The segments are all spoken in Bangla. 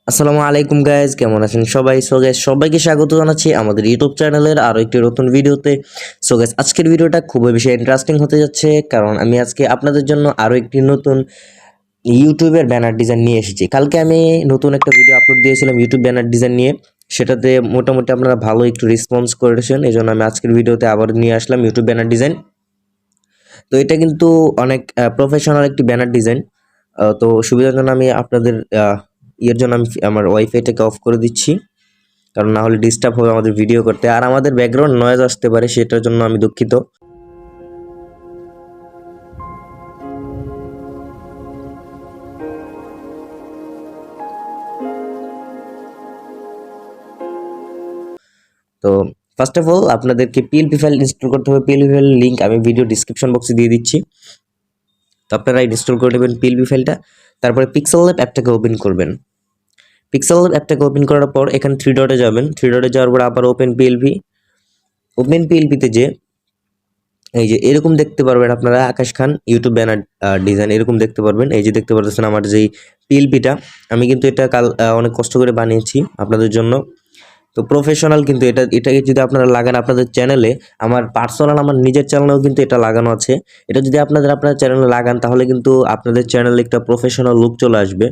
আসসালামু আলাইকুম গাইজ, কেমন আছেন সবাই? সো গাইজ, সবাইকে স্বাগত জানাচ্ছি আমাদের ইউটিউব চ্যানেলের আরো একটি নতুন ভিডিওতে। সো গাইজ, আজকের ভিডিওটা খুবই বেশি ইন্টারেস্টিং হতে যাচ্ছে, কারণ আমি আজকে আপনাদের জন্য আরো একটি নতুন ইউটিউবের ব্যানার ডিজাইন নিয়ে এসেছি। কালকে আমি নতুন একটা ভিডিও আপলোড দিয়েছিলাম ইউটিউব ব্যানার ডিজাইন নিয়ে, সেটাতে মোটামুটি আপনারা ভালো একটু রেসপন্স করেছেন, এই জন্য আমি আজকের ভিডিওতে আবার নিয়ে আসলাম ইউটিউব ব্যানার ডিজাইন। তো এটা কিন্তু অনেক প্রফেশনাল একটি ব্যানার ডিজাইন। তো সুবিধার জন্য আমি আপনাদের ইয়ের জন্য আমি আমার ওয়াইফাইটাকে অফ করে দিচ্ছি, কারণ না হলে ডিস্টার্ব হবে আমাদের ভিডিও করতে, আর আমাদের ব্যাকগ্রাউন্ড নয়েজ আসতে পারে, সেটার জন্য আমি দুঃখিত। তো ফার্স্ট অফ অল আপনাদেরকে পিএলপি ফাইল ইনস্টল করতে হবে। পিএলপি ফাইল লিঙ্ক আমি ভিডিও ডিসক্রিপশন বক্সে দিয়ে দিচ্ছি, তো আপনারা ইনস্টল করে নেবেন পিএলপি ফাইলটা। তারপরে PixelLab অ্যাপটাকে ওপেন করবেন। PixelLab অ্যাপটাকে ওপেন করার পর এখানে থ্রি ডটে যাবেন। থ্রি ডটে যাওয়ার পর আবার ওপেন পিএলপিতে যে এই যে এরকম দেখতে পারবেন আপনারা আকাশ খান ইউটিউব ব্যানার ডিজাইন, এরকম দেখতে পারবেন। এই যে দেখতে পাচ্ছেন আমার যেই পিএলপিটা, আমি কিন্তু এটা অনেক কষ্ট করে বানিয়েছি আপনাদের জন্য। তো প্রফেশনাল কিন্তু এটাকে যদি আপনারা লাগান আপনাদের চ্যানেলে, আমার পার্সোনাল আমার নিজের চ্যানেলেও কিন্তু এটা লাগানো আছে। এটা যদি আপনার চ্যানেলে লাগান তাহলে কিন্তু আপনাদের চ্যানেলে একটা প্রফেশনাল লুক চলে আসবে।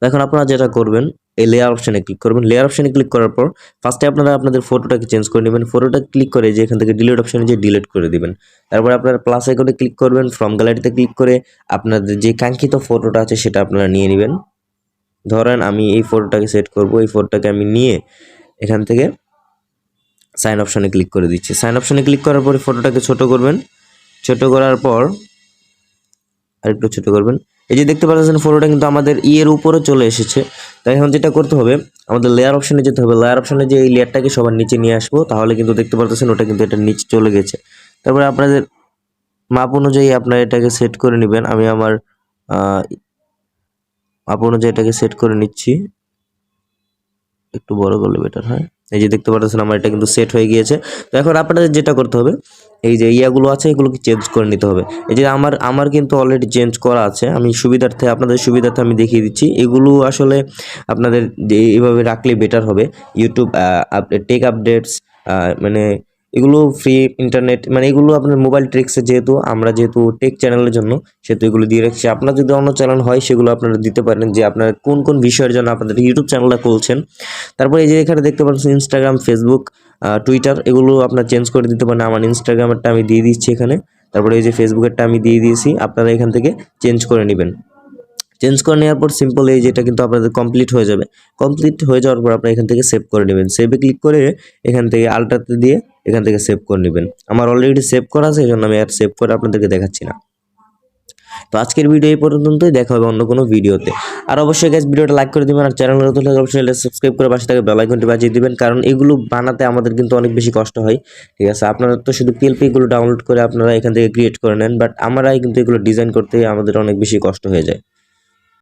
এখন আপনারা যেটা করবেন, এই লেয়ার অপশনে ক্লিক করবেন। লেয়ার অপশনে ক্লিক করার পর ফার্স্টে আপনারা আপনাদের ফটোটাকে চেঞ্জ করে নেবেন। ফটোটা ক্লিক করে যে এখান থেকে ডিলিট অপশনে যে ডিলিট করে দিবেন। তারপর আপনারা প্লাস আইকনে ক্লিক করবেন, ফ্রম গ্যালারিতে ক্লিক করে আপনাদের যে কাঙ্ক্ষিত ফটোটা আছে সেটা আপনারা নিয়ে নেবেন। ধরেন আমি এই ফটোটাকে সেট করব, এই ফটোটাকে আমি নিয়ে এখান থেকে সাইন অপশনে ক্লিক করে দিচ্ছি। সাইন অপশনে ক্লিক করার পরে ফটোটাকে ছোট করবেন। ছোট করার পর আরেকটু ছোট করবেন। এই যে দেখতে পাচ্ছেন ফটোটা কিন্তু আমাদের ইয়ের উপরে চলে এসেছে। তাই এখন যেটা করতে হবে, আমাদের লেয়ার অপশনে যেতে হবে। লেয়ার অপশনে যে এই লেয়ারটাকে সবার নিচে নিয়ে আসবো, তাহলে কিন্তু দেখতে পাচ্ছেন ওটা কিন্তু এটা নিচে চলে গেছে। তারপরে আপনাদের মাপ অনুযায়ী আপনারা এটাকে সেট করে নেবেন। আমি আমার মাপ অনুযায়ী এটাকে সেট করে নিচ্ছি, একটু বড় করলে বেটার হয়। এই যে দেখতে পাচ্ছেন আমার এটা কিন্তু সেট হয়ে গিয়েছে। তো এখন আপনাদের যেটা করতে হবে, এই যে ইয়াগুলো আছে এগুলোকে চেঞ্জ করে নিতে হবে। এই যে আমার কিন্তু অলরেডি চেঞ্জ করা আছে, আমি আপনাদের সুবিধার্থে আমি দেখিয়ে দিচ্ছি। এগুলো আসলে আপনাদের এইভাবে রাখলে বেটার হবে। ইউটিউব টেক আপডেটস, মানে এগুলো ফ্রি ইন্টারনেট, মানে এগুলো আপনার মোবাইল ট্রিক্সে, যেহেতু টেক চ্যানেলের জন্য, সেহেতু এগুলো দিয়ে রাখছি। আপনার যদি অন্য চ্যানেল হয় সেগুলো আপনারা দিতে পারেন, যে আপনার কোন কোন বিষয়ের জন্য আপনাদের ইউটিউব চ্যানেলটা খুলছেন। তারপরে এই যে এখানে দেখতে পাচ্ছেন ইনস্টাগ্রাম, ফেসবুক, টুইটার, এগুলো আপনার চেঞ্জ করে দিতে পারেন। আমার ইনস্টাগ্রামেরটা আমি দিয়ে দিচ্ছি এখানে। তারপরে এই যে ফেসবুকেরটা আমি দিয়ে দিয়েছি, আপনারা এখান থেকে চেঞ্জ করে নেবেন। চেঞ্জ করে নেওয়ার পর সিম্পল এই যেটা কিন্তু আপনাদের কমপ্লিট হয়ে যাবে। কমপ্লিট হয়ে যাওয়ার পর আপনারা এখান থেকে সেভ করে নেবেন। সেভে ক্লিক করে এখান থেকে আলট্রাতে দিয়ে এখান থেকে সেভ করে নেবেন। আমার অলরেডি সেভ করা আছে, এই জন্য আমি আর সেভ করে আপনাদেরকে দেখাচ্ছি না। তো আজকের ভিডিও এই পর্যন্তই, দেখা হবে অন্য কোনো ভিডিওতে। আর অবশ্যই গাইস ভিডিওটা লাইক করে দিবেন, আর চ্যানেল নতুন হলে অবশ্যই সাবস্ক্রাইব করে পাশে থাকা বেল আইকনটি বাজিয়ে দিবেন, কারণ এগুলো বানাতে আমাদের কিন্তু অনেক বেশি কষ্ট হয়। ঠিক আছে, আপনারা তো শুধু পিএলপি গুলো ডাউনলোড করে আপনারা এখান থেকে ক্রিয়েট করে নেন, বাট আমরাই কিন্তু এগুলো ডিজাইন করতে আমাদের অনেক বেশি কষ্ট হয়ে যায়।